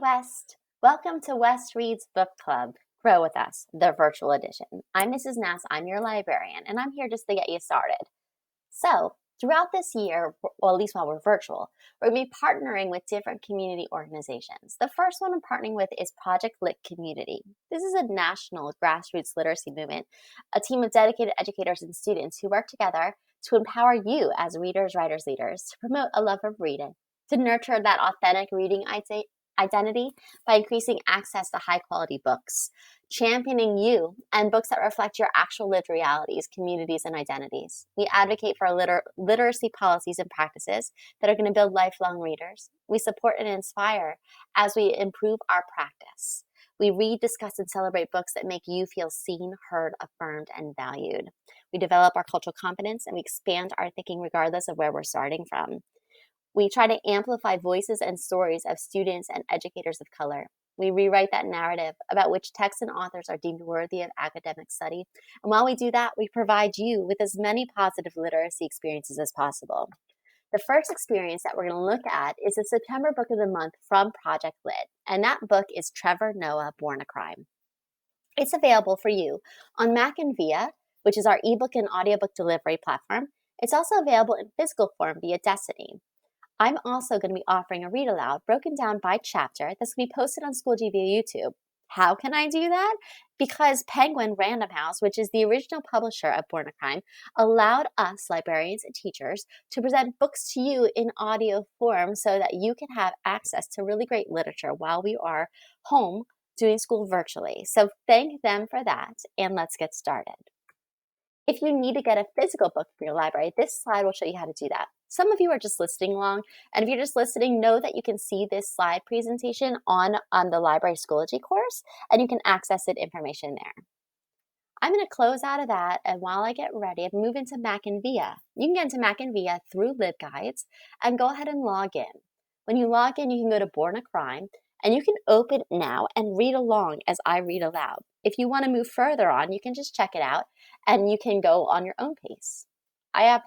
West. Welcome to West Reads Book Club. Grow with us, the virtual edition. I'm Mrs. Nass, I'm your librarian, and I'm here just to get you started. So, throughout this year, well, at least while we're virtual, we're going to be partnering with different community organizations. The first one I'm partnering with is Project Lit Community. This is a national grassroots literacy movement, a team of dedicated educators and students who work together to empower you as readers, writers, leaders, to promote a love of reading, to nurture that authentic reading identity by increasing access to high-quality books, championing you and books that reflect your actual lived realities, communities, and identities. We advocate for literacy policies and practices that are going to build lifelong readers. We support and inspire as we improve our practice. We read, discuss, and celebrate books that make you feel seen, heard, affirmed, and valued. We develop our cultural competence and we expand our thinking regardless of where we're starting from. We try to amplify voices and stories of students and educators of color. We rewrite that narrative about which texts and authors are deemed worthy of academic study. And while we do that, we provide you with as many positive literacy experiences as possible. The first experience that we're going to look at is the September Book of the Month from Project Lit. And that book is Trevor Noah, Born a Crime. It's available for you on Mac and Via, which is our ebook and audiobook delivery platform. It's also available in physical form via Destiny. I'm also going to be offering a read aloud broken down by chapter that's going to be posted on Schoology via YouTube. How can I do that? Because Penguin Random House, which is the original publisher of Born a Crime, allowed us librarians and teachers to present books to you in audio form so that you can have access to really great literature while we are home doing school virtually. So thank them for that, and let's get started. If you need to get a physical book for your library, this slide will show you how to do that. Some of you are just listening along, and if you're just listening, know that you can see this slide presentation on the Library Schoology course, and you can access it information there. I'm going to close out of that, and while I get ready, I'm moving to Mac and Via. You can get into Mac and Via through LibGuides, and go ahead and log in. When you log in, you can go to Born a Crime, and you can open it now and read along as I read aloud. If you want to move further on, you can just check it out, and you can go on your own pace. I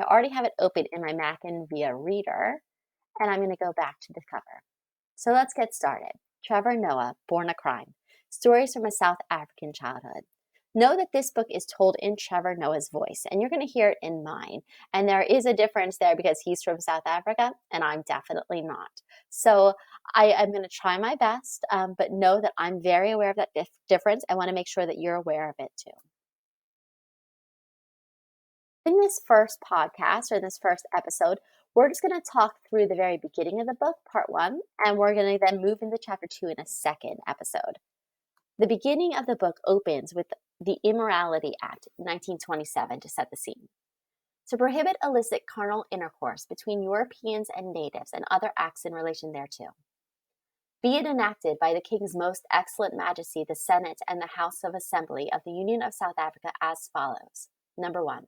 already have it open in my Mac and Via reader, and I'm going to go back to the cover. So let's get started. Trevor Noah, Born a Crime, Stories from a South African Childhood. Know that this book is told in Trevor Noah's voice, and you're going to hear it in mine. And there is a difference there because he's from South Africa, and I'm definitely not. So I'm going to try my best, but know that I'm very aware of that difference. I want to make sure that you're aware of it too. In this first podcast, or this first episode, we're just going to talk through the very beginning of the book, part 1, and we're going to then move into chapter 2 in a second episode. The beginning of the book opens with the Immorality Act, 1927, to set the scene. To prohibit illicit carnal intercourse between Europeans and natives and other acts in relation thereto. Be it enacted by the King's most excellent Majesty, the Senate, and the House of Assembly of the Union of South Africa as follows. Number 1.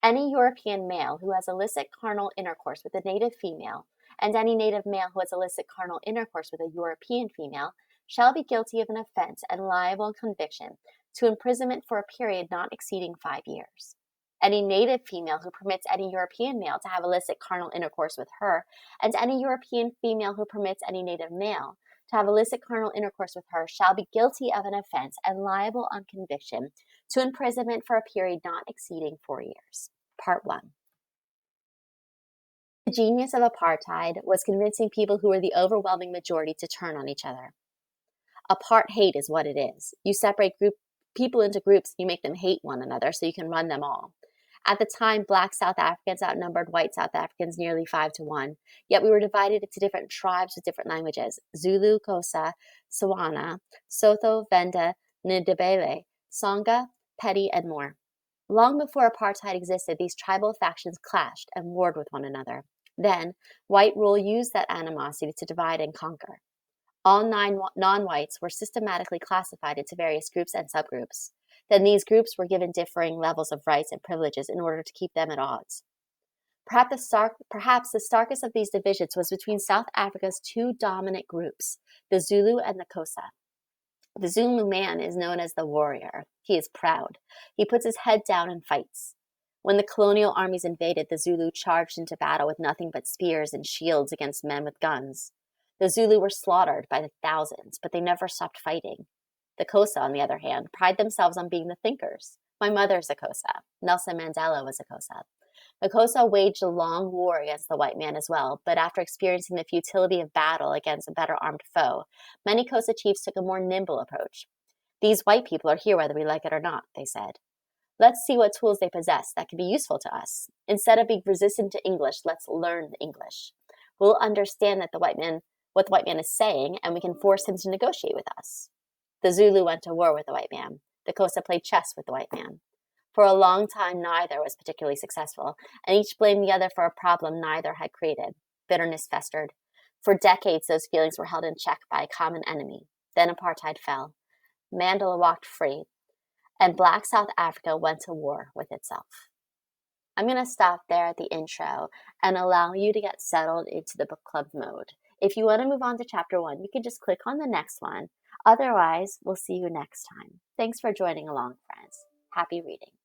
Any European male who has illicit carnal intercourse with a native female, and any native male who has illicit carnal intercourse with a European female, shall be guilty of an offense and liable on conviction to imprisonment for a period not exceeding 5 years. Any native female who permits any European male to have illicit carnal intercourse with her, and any European female who permits any native male to have illicit carnal intercourse with her, shall be guilty of an offense and liable on conviction to imprisonment for a period not exceeding 4 years. Part 1. The genius of apartheid was convincing people who were the overwhelming majority to turn on each other. Apart hate is what it is. You separate people into groups, you make them hate one another so you can run them all. At the time, Black South Africans outnumbered white South Africans nearly 5-1, yet we were divided into different tribes with different languages: Zulu, Xhosa, Tswana, Sotho, Venda, Ndebele, Songa, Pedi, and more. Long before apartheid existed, these tribal factions clashed and warred with one another. Then, white rule used that animosity to divide and conquer. All 9 non-whites were systematically classified into various groups and subgroups. Then these groups were given differing levels of rights and privileges in order to keep them at odds. Perhaps the starkest of these divisions was between South Africa's 2 dominant groups, the Zulu and the Xhosa. The Zulu man is known as the warrior. He is proud. He puts his head down and fights. When the colonial armies invaded, the Zulu charged into battle with nothing but spears and shields against men with guns. The Zulu were slaughtered by the thousands, but they never stopped fighting. The Xhosa, on the other hand, pride themselves on being the thinkers. My mother's a Xhosa. Nelson Mandela was a Xhosa. The Xhosa waged a long war against the white man as well, but after experiencing the futility of battle against a better armed foe, many Xhosa chiefs took a more nimble approach. These white people are here whether we like it or not, they said. Let's see what tools they possess that can be useful to us. Instead of being resistant to English, let's learn English. We'll understand that what the white man is saying, and we can force him to negotiate with us. The Zulu went to war with the white man. The Xhosa played chess with the white man. For a long time, neither was particularly successful, and each blamed the other for a problem neither had created. Bitterness festered. For decades, those feelings were held in check by a common enemy. Then apartheid fell. Mandela walked free, and Black South Africa went to war with itself. I'm going to stop there at the intro and allow you to get settled into the book club mode. If you want to move on to chapter 1, you can just click on the next one. Otherwise, we'll see you next time. Thanks for joining along, friends. Happy reading.